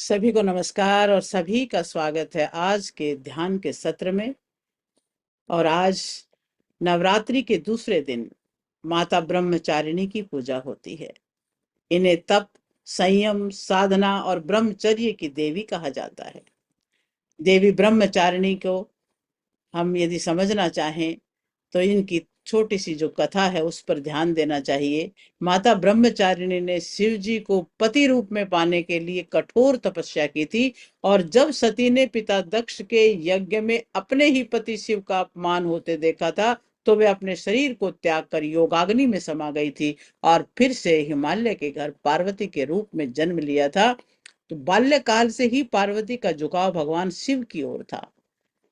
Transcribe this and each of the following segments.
सभी को नमस्कार और सभी का स्वागत है आज के ध्यान के सत्र में। और आज नवरात्रि के दूसरे दिन माता ब्रह्मचारिणी की पूजा होती है। इन्हें तप, संयम, साधना और ब्रह्मचर्य की देवी कहा जाता है। देवी ब्रह्मचारिणी को हम यदि समझना चाहें तो इनकी छोटी सी जो कथा है उस पर ध्यान देना चाहिए। माता ब्रह्मचारिणी ने शिव जी को पति रूप में पाने के लिए कठोर तपस्या की थी। और जब सती ने पिता दक्ष के यज्ञ में अपने ही पति शिव का अपमान होते देखा था तो वे अपने शरीर को त्याग कर योगाग्नि में समा गई थी और फिर से हिमालय के घर पार्वती के रूप में जन्म लिया था। तो बाल्यकाल से ही पार्वती का झुकाव भगवान शिव की ओर था।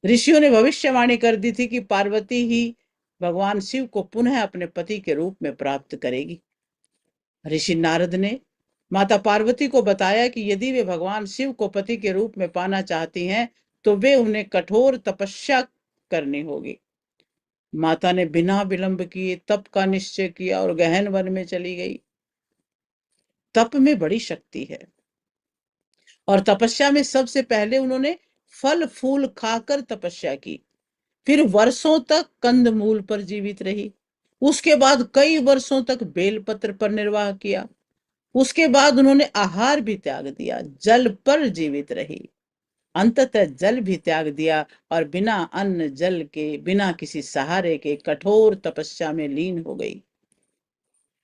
ऋषियों ने भविष्यवाणी कर दी थी कि पार्वती ही भगवान शिव को पुनः अपने पति के रूप में प्राप्त करेगी। ऋषि नारद ने माता पार्वती को बताया कि यदि वे भगवान शिव को पति के रूप में पाना चाहती हैं तो वे उन्हें कठोर तपस्या करनी होगी। माता ने बिना विलंब किए तप का निश्चय किया और गहन वन में चली गई। तप में बड़ी शक्ति है और तपस्या में सबसे पहले उन्होंने फल फूल खाकर तपस्या की। फिर वर्षों तक कंदमूल पर जीवित रही। उसके बाद कई वर्षों तक बेलपत्र पर निर्वाह किया। उसके बाद उन्होंने आहार भी त्याग दिया, जल पर जीवित रही। अंततः जल भी त्याग दिया और बिना अन्न जल के, बिना किसी सहारे के कठोर तपस्या में लीन हो गई।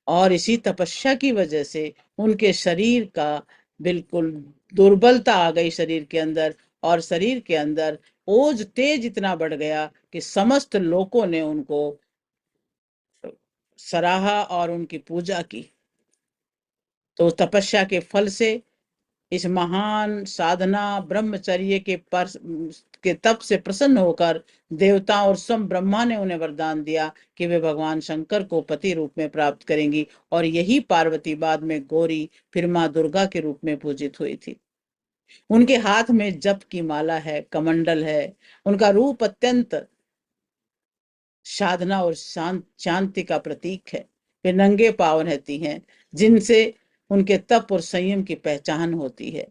और इसी तपस्या की वजह से उनके शरीर का बिल्कुल दुर्बलता आ गई शरीर के अंदर। और शरीर के अंदर ओज तेज इतना बढ़ गया कि समस्त लोगों ने उनको सराहा और उनकी पूजा की। तो तपस्या के फल से, इस महान साधना ब्रह्मचर्य के तप से प्रसन्न होकर देवता और स्वयं ब्रह्मा ने उन्हें वरदान दिया कि वे भगवान शंकर को पति रूप में प्राप्त करेंगी। और यही पार्वती बाद में गौरी, फिर माँ दुर्गा के रूप में पूजित हुई थी। उनके हाथ में जप की माला है, कमंडल है। उनका रूप अत्यंत साधना और शांति का प्रतीक है। वे नंगे पांव रहती हैं, जिनसे उनके तप और संयम की पहचान होती है।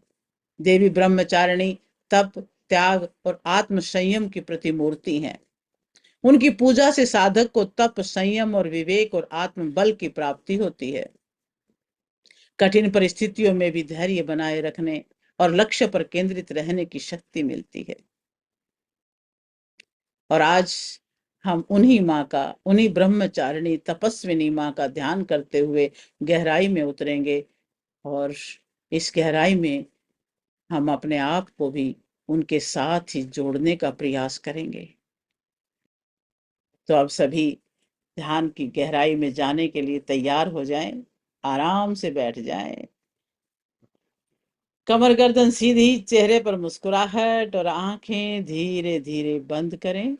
देवी ब्रह्मचारिणी तप, त्याग और आत्म संयम की प्रतिमूर्ति हैं। उनकी पूजा से साधक को तप, संयम और विवेक और आत्म बल की प्राप्ति होती है। कठिन परिस्थितियों में भी धैर्य बनाए रखने और लक्ष्य पर केंद्रित रहने की शक्ति मिलती है। और आज हम उन्हीं ब्रह्मचारिणी तपस्विनी माँ का ध्यान करते हुए गहराई में उतरेंगे। और इस गहराई में हम अपने आप को भी उनके साथ ही जोड़ने का प्रयास करेंगे। तो अब सभी ध्यान की गहराई में जाने के लिए तैयार हो जाएं, आराम से बैठ जाएं। कमर गर्दन सीधी, चेहरे पर मुस्कुराहट और आंखें धीरे धीरे बंद करें।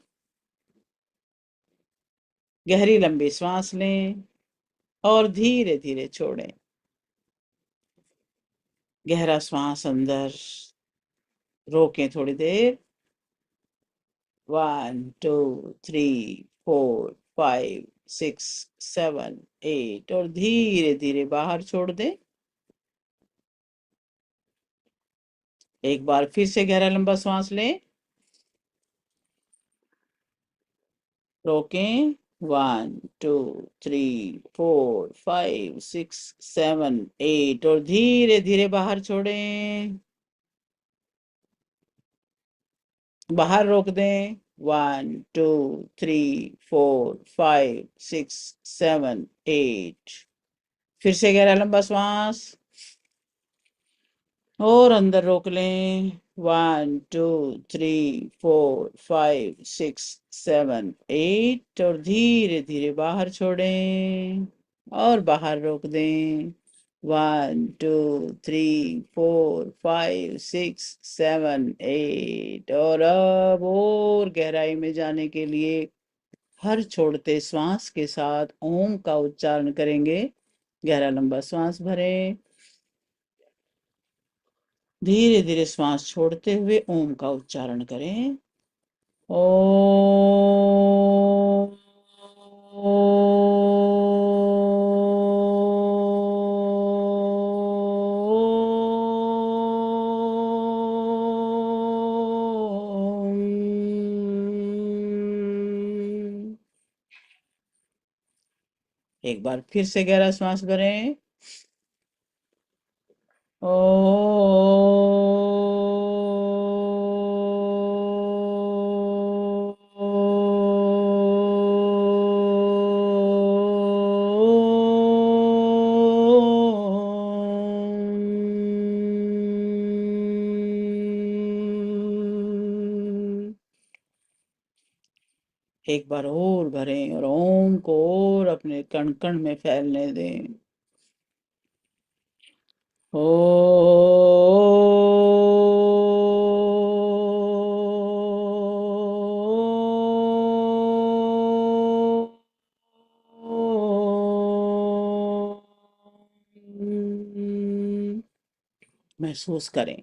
गहरी लंबी सांस लें और धीरे धीरे छोड़ें। गहरा श्वास अंदर रोकें थोड़ी देर। 1 2 3 4 5 6 7 8 और धीरे धीरे बाहर छोड़ दें। एक बार फिर से गहरा लंबा श्वास लें, रोकें। 1 2 3 4 5 6 7 8 और धीरे धीरे बाहर छोड़ें। बाहर रोक दें। 1 2 3 4 5 6 7 8। फिर से गहरा लंबा श्वास और अंदर रोक लें। 1 2 3 4 5 6 7 8 और धीरे धीरे बाहर छोड़ें और बाहर रोक दें। 1 2 3 4 5 6 7 8 और अब और गहराई में जाने के लिए हर छोड़ते श्वास के साथ ओम का उच्चारण करेंगे। गहरा लंबा श्वास भरें, धीरे धीरे श्वास छोड़ते हुए ओम का उच्चारण करें। ओ एक बार फिर से गहरा श्वास भरें। ओ एक बार और भरें और ओम को और अपने कण कण में फैलने दें। ओ महसूस करें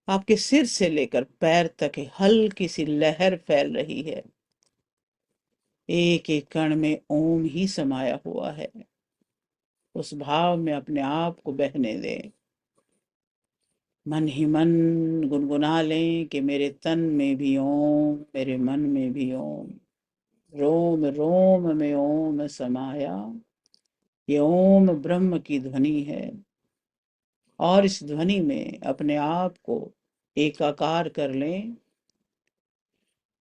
आपके सिर से लेकर पैर तक एक हल्की सी लहर फैल रही है। एक एक कण में ओम ही समाया हुआ है। उस भाव में अपने आप को बहने दें। मन ही मन गुनगुना लें कि मेरे तन में भी ओम, मेरे मन में भी ओम, रोम रोम में ओम समाया। ये ओम ब्रह्म की ध्वनि है और इस ध्वनि में अपने आप को एकाकार कर लें।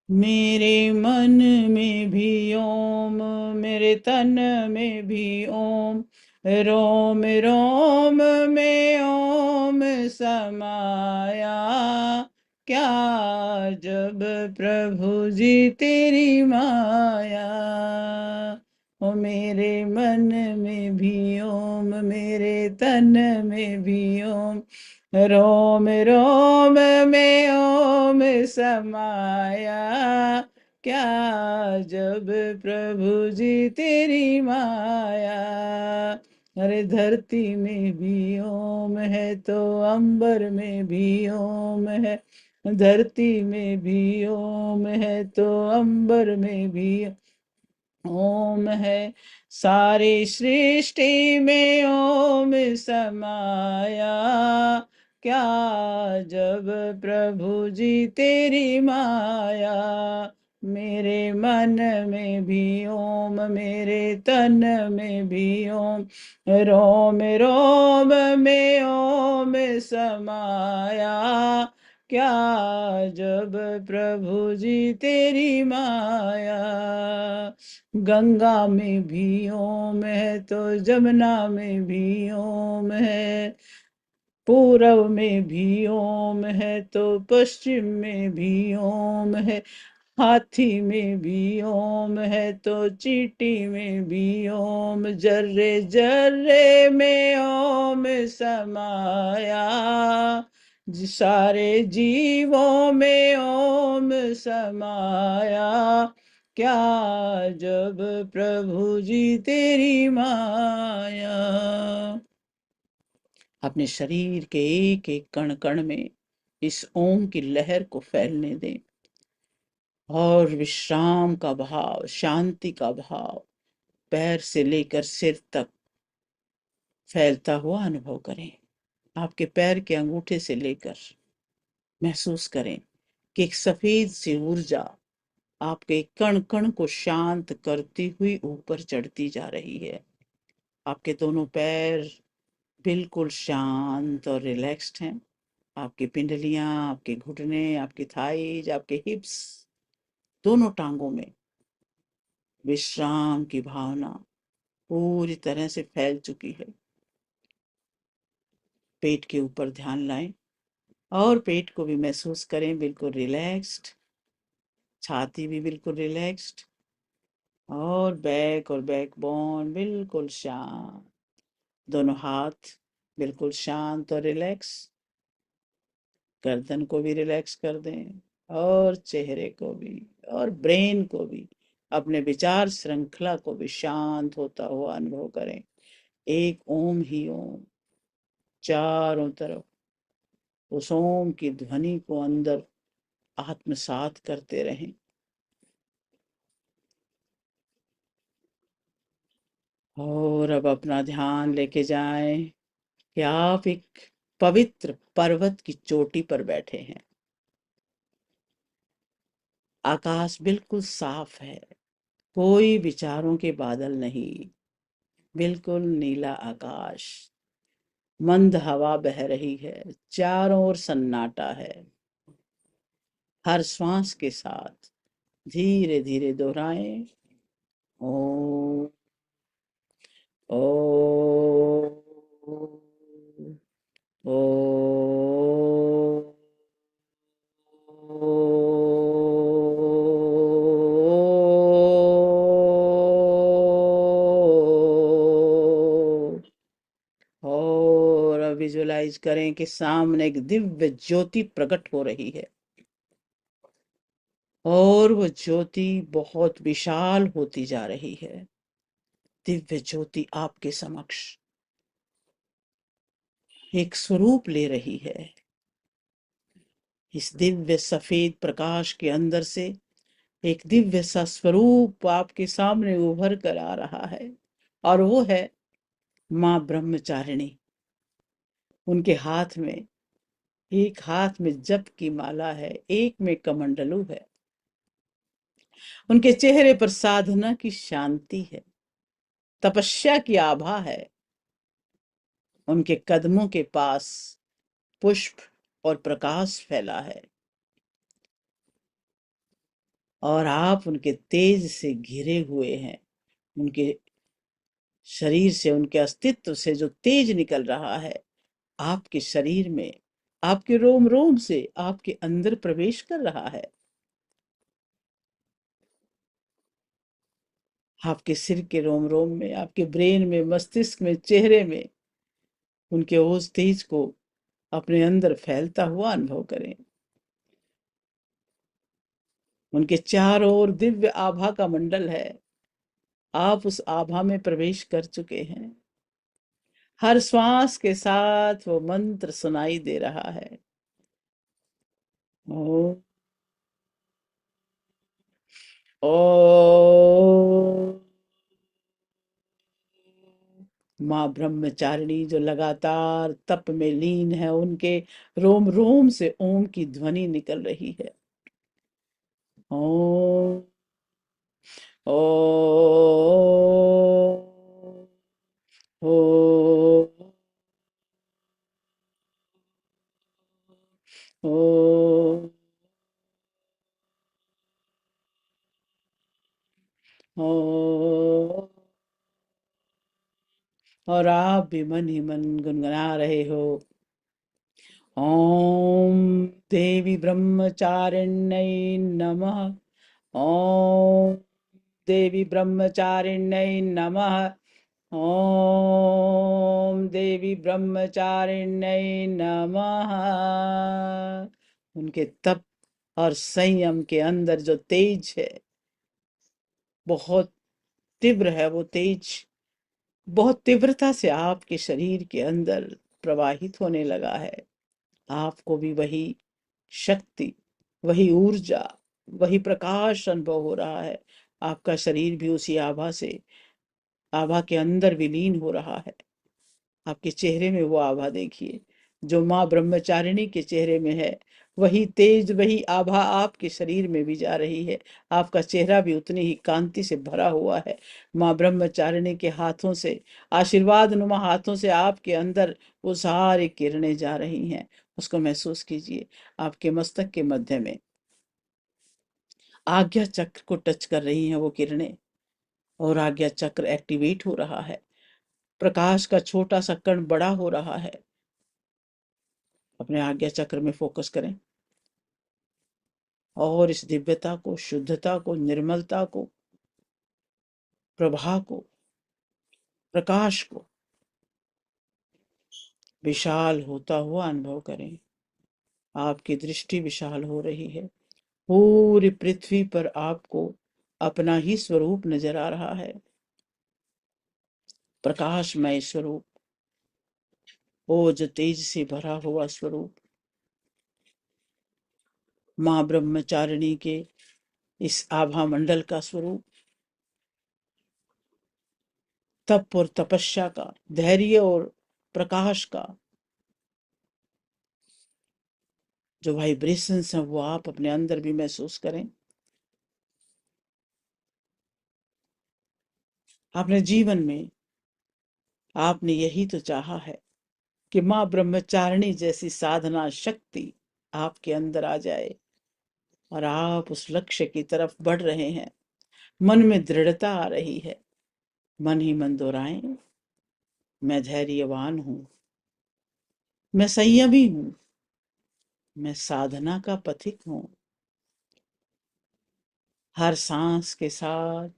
मेरे मन में भी ओम, मेरे तन में भी ओम, रोम रोम में ओम समाया। क्या जब प्रभु जी तेरी माया। ओ मेरे मन में भी ओम, मेरे तन में भी ओम, रोम रोम में ओम समाया। क्या जब प्रभु जी तेरी माया। अरे धरती में भी ओम है तो अंबर में भी ओम है, धरती में भी ओम है तो अंबर में भी ओम है। सारी सृष्टि में ओम समाया। क्या जब प्रभु जी तेरी माया। मेरे मन में भी ओम, मेरे तन में भी ओम, रोम रोम में ओम समाया। क्या जब प्रभु जी तेरी माया। गंगा में भी ओम है तो जमुना में भी ओम है, पूरब में भी ओम है तो पश्चिम में भी ओम है, हाथी में भी ओम है तो चींटी में भी ओम, जर्रे जर्रे में ओम समाया। सारे जीवों में ओम समाया। क्या जब प्रभु जी तेरी माया। अपने शरीर के एक एक कण कण में इस ओम की लहर को फैलने दें और विश्राम का भाव, शांति का भाव पैर से लेकर सिर तक फैलता हुआ अनुभव करें। आपके पैर के अंगूठे से लेकर महसूस करें कि एक सफेद सी ऊर्जा आपके कण कण को शांत करती हुई ऊपर चढ़ती जा रही है। आपके दोनों पैर बिल्कुल शांत और रिलैक्स्ड हैं। आपकी पिंडलियां, आपके घुटने, आपकी थाइज, आपके हिप्स, दोनों टांगों में विश्राम की भावना पूरी तरह से फैल चुकी है। पेट के ऊपर ध्यान लाएं और पेट को भी महसूस करें बिल्कुल रिलैक्स्ड, छाती भी बिल्कुल रिलैक्स्ड और बैक बोन बिल्कुल शांत। दोनों हाथ बिल्कुल शांत और रिलैक्स। गर्दन को भी रिलैक्स कर दें और चेहरे को भी और ब्रेन को भी, अपने विचार श्रृंखला को भी शांत होता हुआ अनुभव करें। एक ओम ही ओम चारों तरफ उस ओम की ध्वनि को अंदर आत्मसात करते रहें। और अब अपना ध्यान लेके जाएं कि आप एक पवित्र पर्वत की चोटी पर बैठे हैं। आकाश बिल्कुल साफ है, कोई विचारों के बादल नहीं। बिल्कुल नीला आकाश, मंद हवा बह रही है, चारों ओर सन्नाटा है। हर श्वास के साथ धीरे धीरे दोहराएं, ओ, ओ, ओ, और विजुलाइज करें कि सामने एक दिव्य ज्योति प्रकट हो रही है और वो ज्योति बहुत विशाल होती जा रही है। दिव्य ज्योति आपके समक्ष एक स्वरूप ले रही है। इस दिव्य सफेद प्रकाश के अंदर से एक दिव्य सा स्वरूप आपके सामने उभर कर आ रहा है और वो है माँ ब्रह्मचारिणी। उनके हाथ में, एक हाथ में जप की माला है, एक में कमंडलू है। उनके चेहरे पर साधना की शांति है, तपस्या की आभा है। उनके कदमों के पास पुष्प और प्रकाश फैला है और आप उनके तेज से घिरे हुए हैं। उनके शरीर से, उनके अस्तित्व से जो तेज निकल रहा है आपके शरीर में, आपके रोम रोम से आपके अंदर प्रवेश कर रहा है। आपके सिर के रोम रोम में, आपके ब्रेन में, मस्तिष्क में, चेहरे में उनके ओज तेज को अपने अंदर फैलता हुआ अनुभव करें। उनके चारों ओर दिव्य आभा का मंडल है। आप उस आभा में प्रवेश कर चुके हैं। हर श्वास के साथ वो मंत्र सुनाई दे रहा है, ओ, ओ। माँ ब्रह्मचारिणी जो लगातार तप में लीन है, उनके रोम रोम से ओम की ध्वनि निकल रही है, ओम, ओ, ओ, ओ, ओ। और आप भी मन ही मन गुनगुना रहे हो, ओम देवी ब्रह्मचारिण्यै नमः, ओम देवी ब्रह्मचारिण्यै नमः, ओम देवी ब्रह्मचारिण्यै नमः। उनके तप और संयम के अंदर जो तेज है, बहुत तीव्र है वो तेज, बहुत तीव्रता से आपके शरीर के अंदर प्रवाहित होने लगा है। आपको भी वही शक्ति, वही ऊर्जा, वही प्रकाश अनुभव हो रहा है। आपका शरीर भी उसी आभा से, आभा के अंदर विलीन हो रहा है। आपके चेहरे में वो आभा देखिए जो माँ ब्रह्मचारिणी के चेहरे में है। वही तेज, वही आभा आपके शरीर में भी जा रही है। आपका चेहरा भी उतनी ही कांति से भरा हुआ है। माँ ब्रह्मचारिणी के हाथों से, आशीर्वाद नुमा हाथों से आपके अंदर वो सारी किरणें जा रही हैं। उसको महसूस कीजिए। आपके मस्तक के मध्य में आज्ञा चक्र को टच कर रही हैं वो किरणें और आज्ञा चक्र एक्टिवेट हो रहा है। प्रकाश का छोटा सा कण बड़ा हो रहा है। अपने आज्ञा चक्र में फोकस करें और इस दिव्यता को, शुद्धता को, निर्मलता को, प्रभा को, प्रकाश को विशाल होता हुआ अनुभव करें। आपकी दृष्टि विशाल हो रही है। पूरी पृथ्वी पर आपको अपना ही स्वरूप नजर आ रहा है, प्रकाशमय स्वरूप, ओज तेज से भरा हुआ स्वरूप। माँ ब्रह्मचारिणी के इस आभा मंडल का स्वरूप, तप और तपस्या का, धैर्य और प्रकाश का जो वाइब्रेशंस हैं वो आप अपने अंदर भी महसूस करें। अपने जीवन में आपने यही तो चाहा है कि माँ ब्रह्मचारिणी जैसी साधना शक्ति आपके अंदर आ जाए और आप उस लक्ष्य की तरफ बढ़ रहे हैं। मन में दृढ़ता आ रही है। मन ही मन दोहराएं, मैं धैर्यवान हूं, मैं संयमी हूं, मैं साधना का पथिक हूं। हर सांस के साथ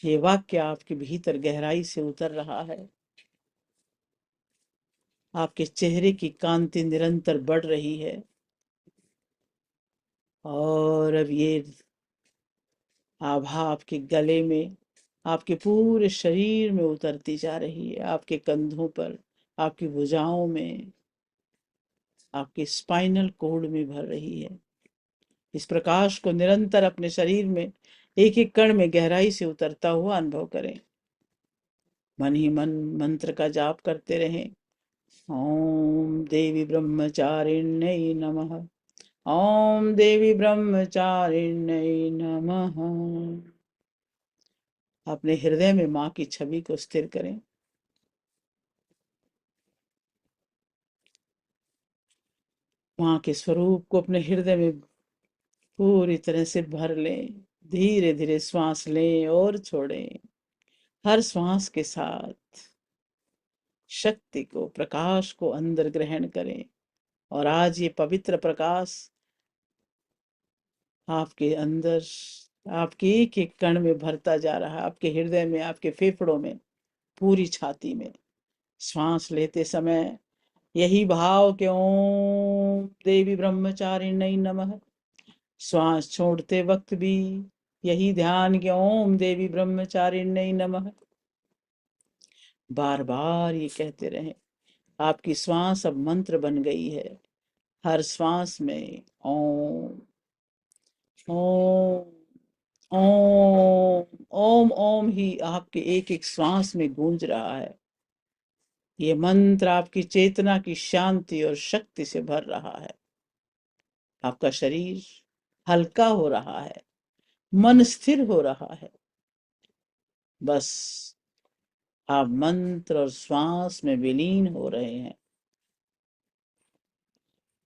ये वाक्य आपके भीतर गहराई से उतर रहा है। आपके चेहरे की कांति निरंतर बढ़ रही है और अब ये आभा आपके गले में, आपके पूरे शरीर में उतरती जा रही है, आपके कंधों पर, आपकी भुजाओं में, आपके स्पाइनल कॉर्ड में भर रही है। इस प्रकाश को निरंतर अपने शरीर में एक एक कण में गहराई से उतरता हुआ अनुभव करें। मन ही मन मंत्र का जाप करते रहें। ओम देवी ब्रह्मचारिण्यै नमः। ओम देवी ब्रह्मचारिण्यै नमः। अपने हृदय में माँ की छवि को स्थिर करें। माँ के स्वरूप को अपने हृदय में पूरी तरह से भर लें। धीरे धीरे श्वास लें और छोड़ें। हर श्वास के साथ शक्ति को, प्रकाश को अंदर ग्रहण करें और आज ये पवित्र प्रकाश आपके अंदर, आपके एक एक कण में भरता जा रहा है। आपके हृदय में, आपके फेफड़ों में, पूरी छाती में। श्वास लेते समय यही भाव के ओम देवी ब्रह्मचारिण्यै नमः। श्वास छोड़ते वक्त भी यही ध्यान के ओम देवी ब्रह्मचारिण्यै नमः। बार बार ये कहते रहें। आपकी श्वास अब मंत्र बन गई है। हर श्वास में ओम ओम ओम ओम ओम ही आपके एक एक श्वास में गूंज रहा है। ये मंत्र आपकी चेतना की शांति और शक्ति से भर रहा है। आपका शरीर हल्का हो रहा है, मन स्थिर हो रहा है। बस आप मंत्र और श्वास में विलीन हो रहे हैं।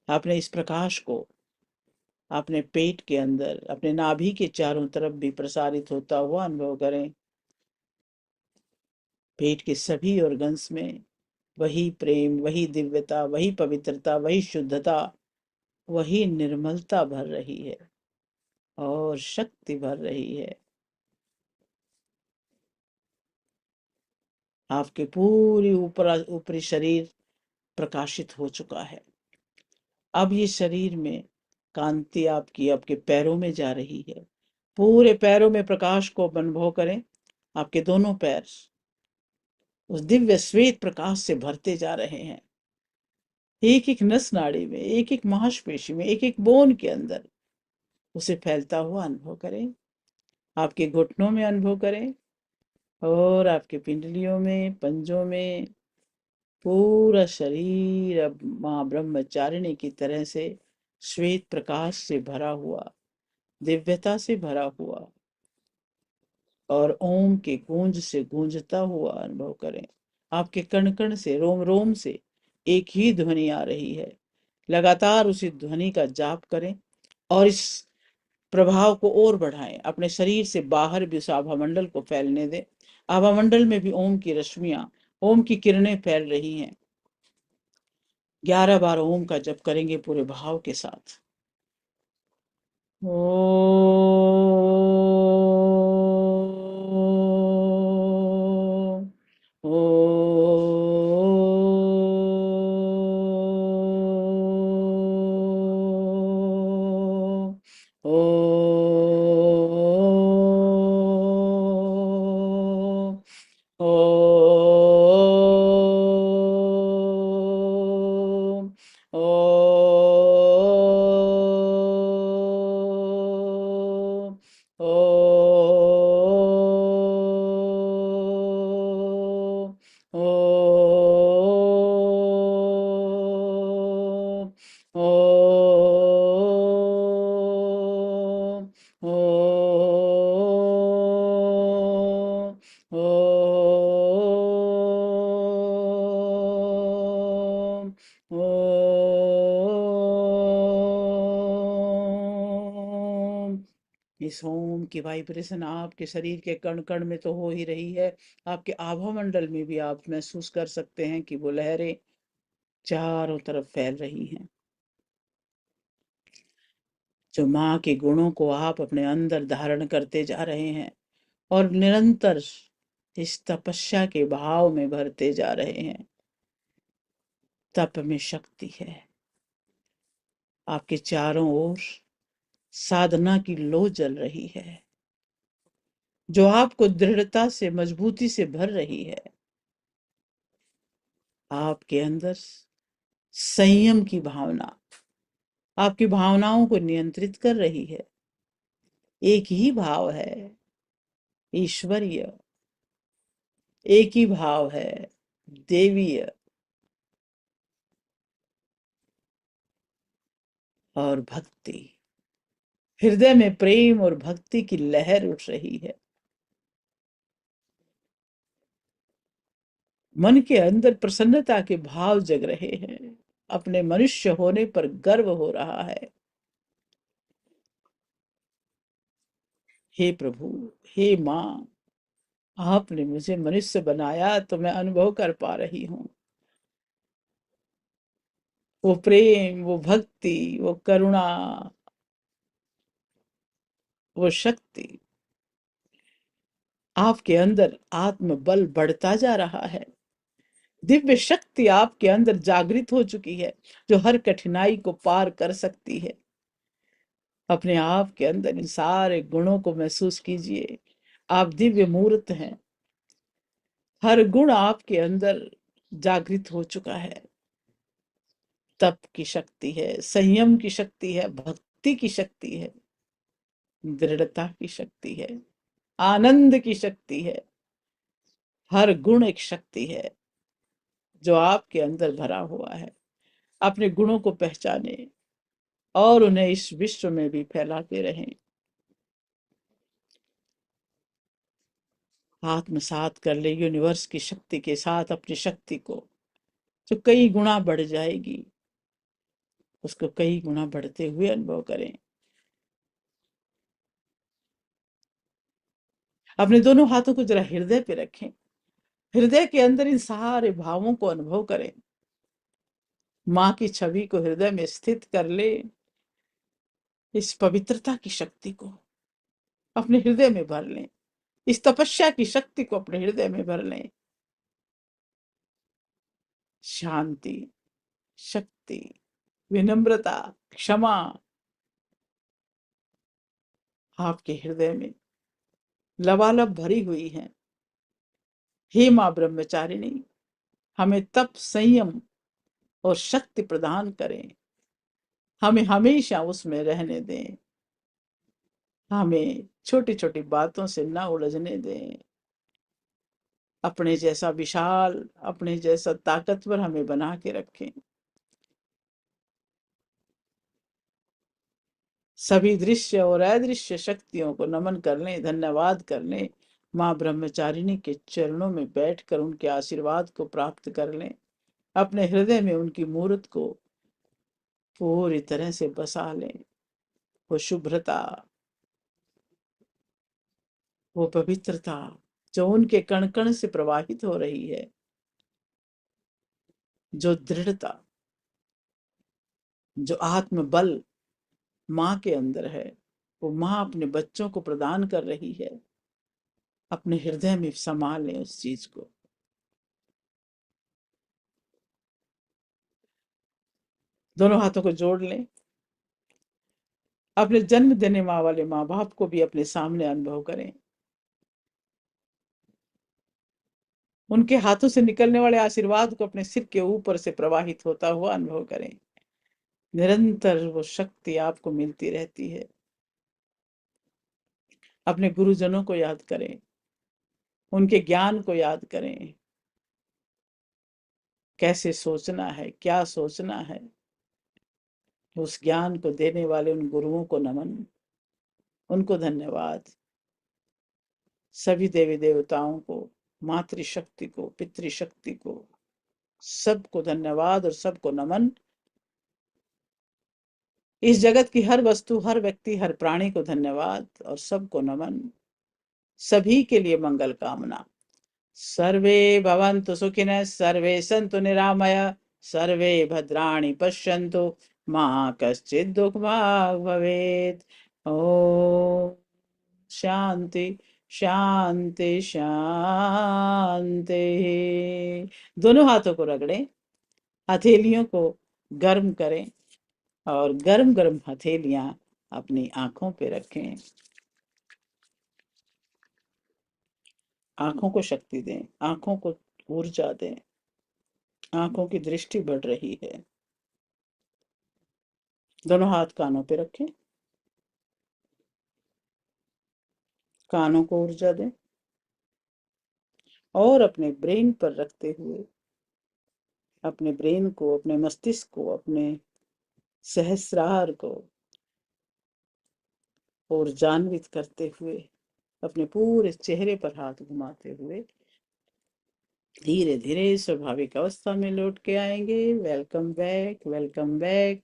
आपने इस प्रकाश को अपने पेट के अंदर, अपने नाभि के चारों तरफ भी प्रसारित होता हुआ अनुभव करें। पेट के सभी ऑर्गन्स में वही प्रेम, वही दिव्यता, वही पवित्रता, वही शुद्धता, वही निर्मलता भर रही है और शक्ति भर रही है। आपके पूरी ऊपरी शरीर प्रकाशित हो चुका है। अब ये शरीर में कांति आपकी आपके पैरों में जा रही है। पूरे पैरों में प्रकाश को अनुभव करें। आपके दोनों पैर उस दिव्य श्वेत प्रकाश से भरते जा रहे हैं। एक एक नस नाड़ी में, एक एक मांसपेशी में, एक एक बोन के अंदर उसे फैलता हुआ अनुभव करें। आपके घुटनों में अनुभव करें और आपके पिंडलियों में, पंजों में। पूरा शरीर अब माँ ब्रह्मचारिणी की तरह से श्वेत प्रकाश से भरा हुआ, दिव्यता से भरा हुआ और ओम के गूंज से गूंजता हुआ अनुभव करें। आपके कण कण से, रोम रोम से एक ही ध्वनि आ रही है। लगातार उसी ध्वनि का जाप करें और इस प्रभाव को और बढ़ाएं। अपने शरीर से बाहर भी उस आभा मंडल को फैलने दें। आभा मंडल में भी ओम की रश्मियां, ओम की किरणें फैल रही हैं। 11 बार ओम का जप करेंगे पूरे भाव के साथ। ओम ओम ओम ओम ओम इस ओम की वाइब्रेशन आपके शरीर के कण कण में तो हो ही रही है, आपके आभा मंडल में भी आप महसूस कर सकते हैं कि वो लहरें चारों तरफ फैल रही हैं। जो माँ के गुणों को आप अपने अंदर धारण करते जा रहे हैं और निरंतर इस तपस्या के भाव में भरते जा रहे हैं। तप में शक्ति है। आपके चारों ओर साधना की लौ जल रही है, जो आपको दृढ़ता से, मजबूती से भर रही है। आपके अंदर संयम की भावना आपकी भावनाओं को नियंत्रित कर रही है। एक ही भाव है, ईश्वरीय। एक ही भाव है, देवीय। और भक्ति, हृदय में प्रेम और भक्ति की लहर उठ रही है। मन के अंदर प्रसन्नता के भाव जग रहे हैं। अपने मनुष्य होने पर गर्व हो रहा है। हे प्रभु, हे माँ, आपने मुझे मनुष्य बनाया तो मैं अनुभव कर पा रही हूँ वो प्रेम, वो भक्ति, वो करुणा, वो शक्ति। आपके अंदर आत्म बल बढ़ता जा रहा है। दिव्य शक्ति आपके अंदर जागृत हो चुकी है, जो हर कठिनाई को पार कर सकती है। अपने आप के अंदर इन सारे गुणों को महसूस कीजिए। आप दिव्य मूर्त हैं। हर गुण आपके अंदर जागृत हो चुका है। तप की शक्ति है, संयम की शक्ति है, भक्ति की शक्ति है, दृढ़ता की शक्ति है, आनंद की शक्ति है। हर गुण एक शक्ति है जो आपके अंदर भरा हुआ है। अपने गुणों को पहचाने और उन्हें इस विश्व में भी फैलाते रहें। आत्मसात कर ले यूनिवर्स की शक्ति के साथ अपनी शक्ति को, जो कई गुना बढ़ जाएगी, उसको कई गुना बढ़ते हुए अनुभव करें। अपने दोनों हाथों को जरा हृदय पे रखें। हृदय के अंदर इन सारे भावों को अनुभव करें। माँ की छवि को हृदय में स्थित कर ले। इस पवित्रता की शक्ति को अपने हृदय में भर लें। इस तपस्या की शक्ति को अपने हृदय में भर लें। शांति, शक्ति, विनम्रता, क्षमा आपके हृदय में लबालब भरी हुई है। हे माँ ब्रह्मचारिणी, हमें तप, संयम और शक्ति प्रदान करें। हमें हमेशा उसमें रहने दें। हमें छोटी छोटी बातों से न उलझने दें। अपने जैसा विशाल, अपने जैसा ताकतवर हमें बना के रखें। सभी दृश्य और अदृश्य शक्तियों को नमन कर लें, धन्यवाद कर लें। माँ ब्रह्मचारिणी के चरणों में बैठकर उनके आशीर्वाद को प्राप्त कर लें। अपने हृदय में उनकी मूर्त को पूरी तरह से बसा लें। वो शुभ्रता, वो पवित्रता जो उनके कण कण से प्रवाहित हो रही है, जो दृढ़ता, जो आत्मबल माँ के अंदर है, वो माँ अपने बच्चों को प्रदान कर रही है। अपने हृदय में संभाल लें उस चीज को। दोनों हाथों को जोड़ लें। अपने जन्म देने माँ वाले माँ बाप को भी अपने सामने अनुभव करें। उनके हाथों से निकलने वाले आशीर्वाद को अपने सिर के ऊपर से प्रवाहित होता हुआ अनुभव करें। निरंतर वो शक्ति आपको मिलती रहती है। अपने गुरुजनों को याद करें। उनके ज्ञान को याद करें। कैसे सोचना है, क्या सोचना है, उस ज्ञान को देने वाले उन गुरुओं को नमन, उनको धन्यवाद। सभी देवी देवताओं को, मातृशक्ति को, पितृशक्ति को, सबको धन्यवाद और सबको नमन। इस जगत की हर वस्तु, हर व्यक्ति, हर प्राणी को धन्यवाद और सबको नमन। सभी के लिए मंगल कामना। सर्वे भवन्तु सुखिनः, सर्वे सन्तु निरामय, सर्वे भद्राणि पश्यन्तु, मा कश्चित् दुःखभाग् भवेत्। ॐ शांति शांति शांति। दोनों हाथों को रगड़ें, हथेलियों को गर्म करें और गर्म गर्म हथेलियां अपनी आंखों पे रखें। आंखों को शक्ति दें, आंखों को ऊर्जा दें। आंखों की दृष्टि बढ़ रही है। दोनों हाथ कानों पे रखें, कानों को ऊर्जा दें और अपने ब्रेन पर रखते हुए, अपने ब्रेन को, अपने मस्तिष्क को, अपने सहस्रार को ऊर्जान्वित करते हुए, अपने पूरे चेहरे पर हाथ घुमाते हुए धीरे धीरे स्वाभाविक अवस्था में लौट के आएंगे। Welcome back, welcome back.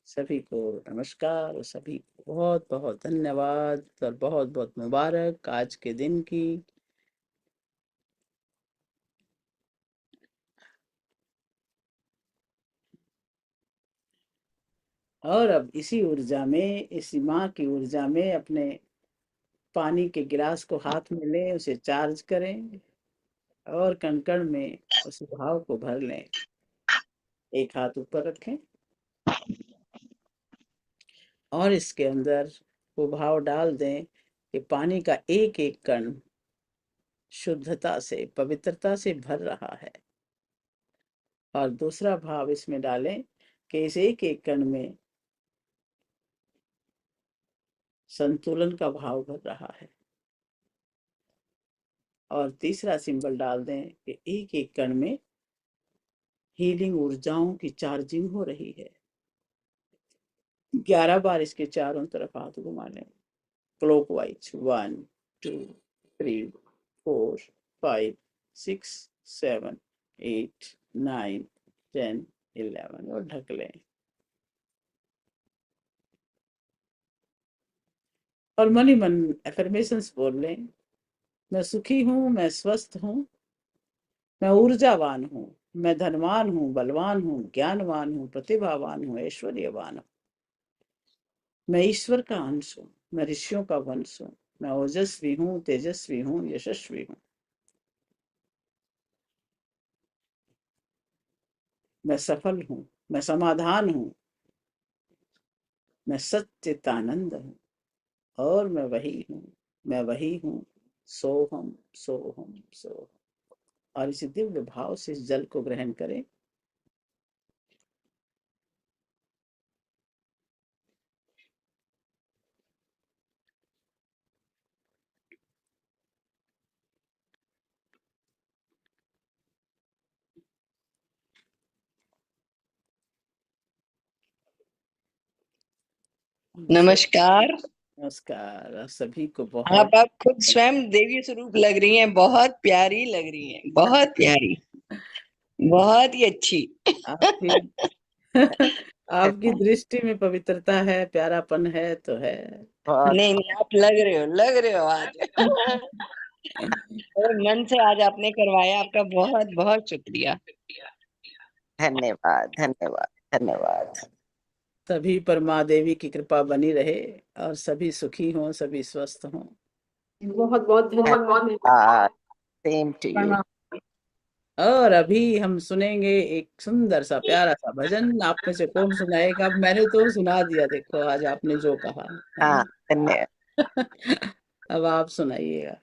सभी को नमस्कार और सभी को बहुत बहुत धन्यवाद और बहुत बहुत मुबारक आज के दिन की। और अब इसी ऊर्जा में, इसी माँ की ऊर्जा में अपने पानी के गिलास को हाथ में लें, उसे चार्ज करें और कण कण में उस भाव को भर लें। एक हाथ ऊपर रखें और इसके अंदर वो भाव डाल दें कि पानी का एक एक कण शुद्धता से, पवित्रता से भर रहा है। और दूसरा भाव इसमें डालें कि इस एक एक कण में संतुलन का भाव भर रहा है। और तीसरा सिंबल डाल दें कि एक एक कण में हीलिंग ऊर्जाओं की चार्जिंग हो रही है। 11 बार इसके चारों तरफ हाथ घुमा लें क्लॉकवाइज। 1 2 3 4 5 6 7 8 9 10 11 और ढक लें। और मन ही मन एफर्मेशंस बोल लें। मैं सुखी हूँ, मैं स्वस्थ हूँ, मैं ऊर्जावान हूँ, मैं धनवान हूँ, बलवान हूँ, ज्ञानवान हूँ, प्रतिभावान हूँ, ऐश्वर्यवान हूँ। मैं ईश्वर का अंश हूँ, मैं ऋषियों का वंश हूँ, मैं ओजस्वी हूँ, तेजस्वी हूँ, यशस्वी हूँ। मैं सफल हूँ, मैं समाधान हूँ, मैं सच्चिदानंद हूँ और मैं वही हूँ, मैं वही हूँ। सोहम सोहम सोहम। और इसी दिव्य भाव से इस जल को ग्रहण करें। नमस्कार। नमस्कार। आप सभी को आप बहुत खुद स्वयं देवी स्वरूप लग रही हैं, बहुत प्यारी लग रही हैं, बहुत प्यारी, बहुत ही अच्छी। आपकी आपकी दृष्टि में पवित्रता है, प्यारापन है तो है। नहीं नहीं, आप लग रहे हो आज। और मन से आज आपने करवाया, आपका बहुत बहुत शुक्रिया। धन्यवाद धन्यवाद धन्यवाद। सभी पर माँ देवी की कृपा बनी रहे और सभी सुखी हों, सभी स्वस्थ हों। बहुत बहुत धन्यवाद। Same to you. और अभी हम सुनेंगे एक सुंदर सा प्यारा सा भजन। आप में से कौन सुनाएगा? अब मैंने तो सुना दिया, देखो आज आपने जो कहा। हाँ धन्यवाद। अब आप सुनाइएगा।